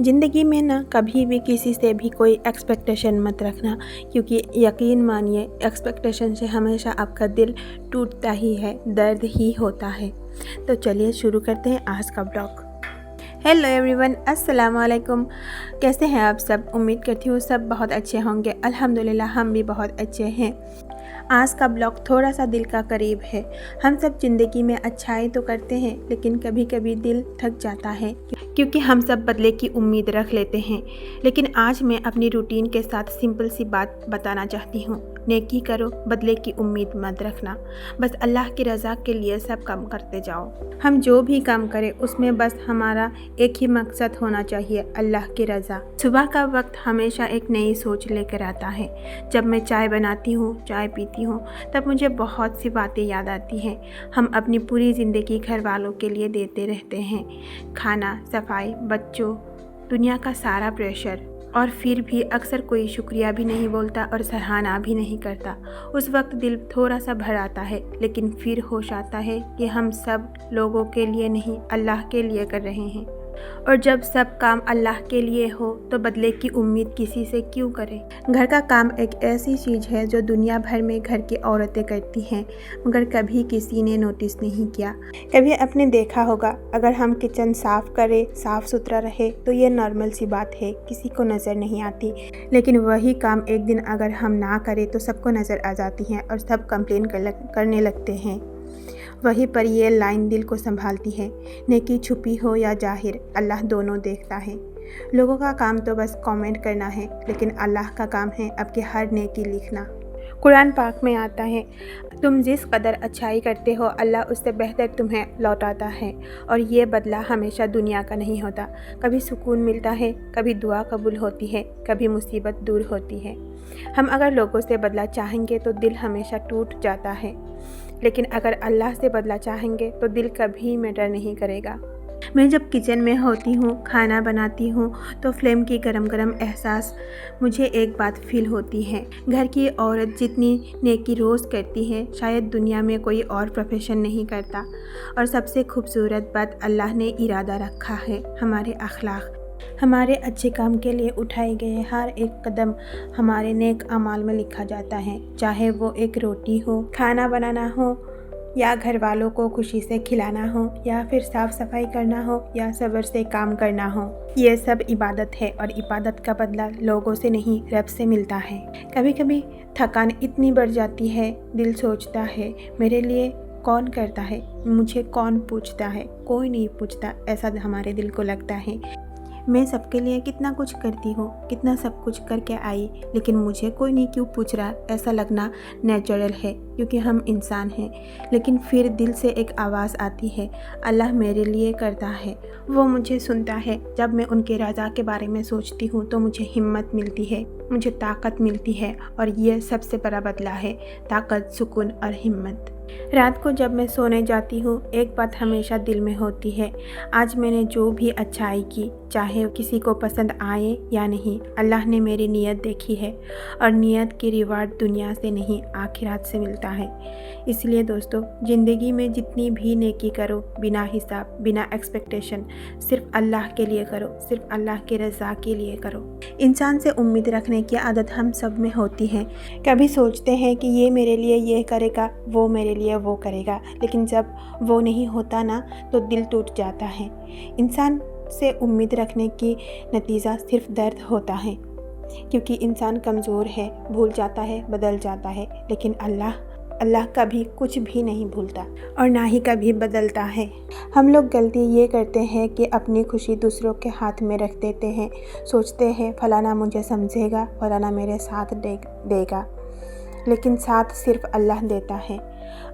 ज़िंदगी में ना कभी भी किसी से भी कोई एक्सपेक्टेशन मत रखना, क्योंकि यकीन मानिए एक्सपेक्टेशन से हमेशा आपका दिल टूटता ही है, दर्द ही होता है। तो चलिए शुरू करते हैं आज का ब्लॉग। हेलो एवरीवन, अस्सलाम वालेकुम। कैसे हैं आप सब? उम्मीद करती हूँ सब बहुत अच्छे होंगे। अल्हम्दुलिल्लाह हम भी बहुत अच्छे हैं। आज का ब्लॉग थोड़ा सा दिल का करीब है। हम सब ज़िंदगी में अच्छाई तो करते हैं, लेकिन कभी कभी दिल थक जाता है, क्योंकि हम सब बदले की उम्मीद रख लेते हैं। लेकिन आज मैं अपनी रूटीन के साथ सिंपल सी बात बताना चाहती हूँ। नेकी करो, बदले की उम्मीद मत रखना। बस अल्लाह की रज़ा के लिए सब काम करते जाओ। हम जो भी काम करें उसमें बस हमारा एक ही मकसद होना चाहिए, अल्लाह की रज़ा। सुबह का वक्त हमेशा एक नई सोच लेकर आता है। जब मैं चाय बनाती हूँ, चाय पीती हूँ, तब मुझे बहुत सी बातें याद आती हैं। हम अपनी पूरी ज़िंदगी घर वालों के लिए देते रहते हैं, खाना, सफाई, बच्चों, दुनिया का सारा प्रेशर, और फिर भी अक्सर कोई शुक्रिया भी नहीं बोलता और सराहना भी नहीं करता। उस वक्त दिल थोड़ा सा भर आता है, लेकिन फिर होश आता है कि हम सब लोगों के लिए नहीं, अल्लाह के लिए कर रहे हैं। और जब सब काम अल्लाह के लिए हो तो बदले की उम्मीद किसी से क्यों करें। घर का काम एक ऐसी चीज़ है जो दुनिया भर में घर की औरतें करती हैं, मगर कभी किसी ने नोटिस नहीं किया। कभी आपने देखा होगा, अगर हम किचन साफ़ करें, साफ़ सुथरा रहे तो ये नॉर्मल सी बात है, किसी को नज़र नहीं आती। लेकिन वही काम एक दिन अगर हम ना करें तो सबको नज़र आ जाती हैं और सब कंप्लेन करने लगते हैं। वहीं पर ये लाइन दिल को संभालती है। नेकी छुपी हो या जाहिर, अल्लाह दोनों देखता है। लोगों का काम तो बस कमेंट करना है, लेकिन अल्लाह का काम है आपकी हर नेकी लिखना। कुरान पाक में आता है, तुम जिस कदर अच्छाई करते हो अल्लाह उससे बेहतर तुम्हें लौटाता है, और ये बदला हमेशा दुनिया का नहीं होता। कभी सुकून मिलता है, कभी दुआ कबूल होती है, कभी मुसीबत दूर होती है। हम अगर लोगों से बदला चाहेंगे तो दिल हमेशा टूट जाता है, लेकिन अगर अल्लाह से बदला चाहेंगे तो दिल कभी मैटर नहीं करेगा। मैं जब किचन में होती हूँ, खाना बनाती हूँ, तो फ्लेम की गरम गरम एहसास मुझे एक बात फील होती है। घर की औरत जितनी नेकी रोज़ करती है, शायद दुनिया में कोई और प्रोफेशन नहीं करता। और सबसे खूबसूरत बात, अल्लाह ने इरादा रखा है, हमारे अखलाक, हमारे अच्छे काम के लिए उठाए गए हर एक कदम हमारे नेक अमाल में लिखा जाता है। चाहे वो एक रोटी हो, खाना बनाना हो, या घर वालों को खुशी से खिलाना हो, या फिर साफ सफाई करना हो, या सब्र से काम करना हो, ये सब इबादत है। और इबादत का बदला लोगों से नहीं, रब से मिलता है। कभी कभी थकान इतनी बढ़ जाती है, दिल सोचता है मेरे लिए कौन करता है, मुझे कौन पूछता है। कोई नहीं पूछता, ऐसा हमारे दिल को लगता है। मैं सबके लिए कितना कुछ करती हूँ, कितना सब कुछ करके आई, लेकिन मुझे कोई नहीं क्यों पूछ रहा, ऐसा लगना नेचुरल है, क्योंकि हम इंसान हैं। लेकिन फिर दिल से एक आवाज़ आती है, अल्लाह मेरे लिए करता है, वो मुझे सुनता है। जब मैं उनके रज़ा के बारे में सोचती हूँ तो मुझे हिम्मत मिलती है, मुझे ताकत मिलती है, और ये सबसे बड़ा बदला है, ताकत, सुकून और हिम्मत। रात को जब मैं सोने जाती हूँ, एक बात हमेशा दिल में होती है, आज मैंने जो भी अच्छाई की, चाहे किसी को पसंद आए या नहीं, अल्लाह ने मेरी नीयत देखी है, और नीयत की रिवार्ड दुनिया से नहीं, आखिरात से मिलता है। इसलिए दोस्तों, ज़िंदगी में जितनी भी नेकी करो, बिना हिसाब, बिना एक्सपेक्टेशन, सिर्फ अल्लाह के लिए करो, सिर्फ अल्लाह की रज़ा के लिए करो। इंसान से उम्मीद रखने की आदत हम सब में होती है। कभी सोचते हैं कि ये मेरे लिए ये करेगा, वो मेरे लिए वो करेगा, लेकिन जब वो नहीं होता ना, तो दिल टूट जाता है। इंसान से उम्मीद रखने की नतीजा सिर्फ दर्द होता है, क्योंकि इंसान कमज़ोर है, भूल जाता है, बदल जाता है। लेकिन अल्लाह कभी कुछ भी नहीं भूलता और ना ही कभी बदलता है। हम लोग गलती ये करते हैं कि अपनी खुशी दूसरों के हाथ में रख देते हैं। सोचते हैं फलाना मुझे समझेगा, फलाना मेरे साथ देगा, लेकिन साथ सिर्फ अल्लाह देता है।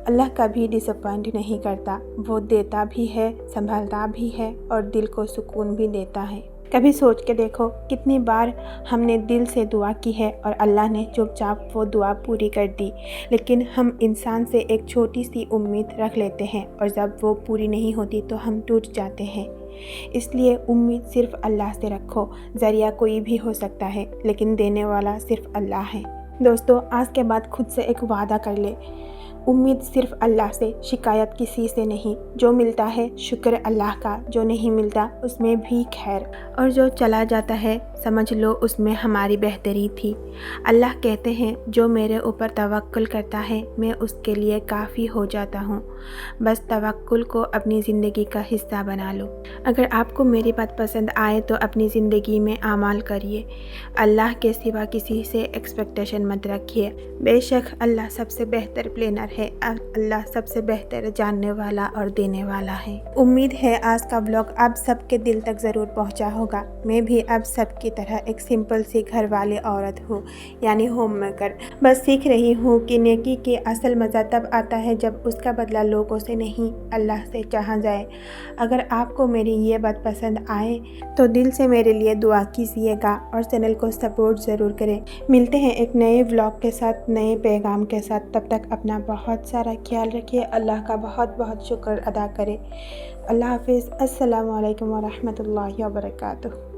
अल्लाह कभी डिसअपॉइंट नहीं करता, वो देता भी है, संभालता भी है, और दिल को सुकून भी देता है। कभी सोच के देखो, कितनी बार हमने दिल से दुआ की है और अल्लाह ने चुपचाप वो दुआ पूरी कर दी। लेकिन हम इंसान से एक छोटी सी उम्मीद रख लेते हैं, और जब वो पूरी नहीं होती तो हम टूट जाते हैं। इसलिए उम्मीद सिर्फ अल्लाह से रखो। ज़रिया कोई भी हो सकता है, लेकिन देने वाला सिर्फ अल्लाह है। दोस्तों, आज के बाद खुद से एक वादा कर ले, उम्मीद सिर्फ अल्लाह से, शिकायत किसी से नहीं। जो मिलता है शुक्र अल्लाह का, जो नहीं मिलता उसमें भी खैर, और जो चला जाता है समझ लो उसमें हमारी बेहतरी थी। अल्लाह कहते हैं जो मेरे ऊपर तवक्कुल करता है मैं उसके लिए काफ़ी हो जाता हूँ। बस तवक्कुल को अपनी ज़िंदगी का हिस्सा बना लो। अगर आपको मेरी बात पसंद आए तो अपनी ज़िंदगी में आमाल करिए। अल्लाह के सिवा किसी से एक्सपेक्टेशन मत रखिए। बेशक अल्लाह सबसे बेहतर प्लानर है, अल्लाह सबसे बेहतर जानने वाला और देने वाला है। उम्मीद है आज का ब्लॉग आप सबके दिल तक ज़रूर पहुंचा होगा। मैं भी अब सबकी तरह एक सिंपल सी घर वाली औरत हूँ, यानी होम मेकर। बस सीख रही हूँ कि नेकी के असल मज़ा तब आता है जब उसका बदला लोगों से नहीं अल्लाह से चाहा जाए। अगर आपको मेरी ये बात पसंद आए तो दिल से मेरे लिए दुआ कीजिएगा और चैनल को सपोर्ट ज़रूर करें। मिलते हैं एक नए व्लॉग के साथ, नए पैगाम के साथ। तब तक अपना बहुत सारा ख्याल रखिए। अल्लाह का बहुत बहुत शुक्र अदा करें। अल्लाह हाफिज़। अस्सलामु अलैकुम व रहमतुल्लाहि व बरकातुहू।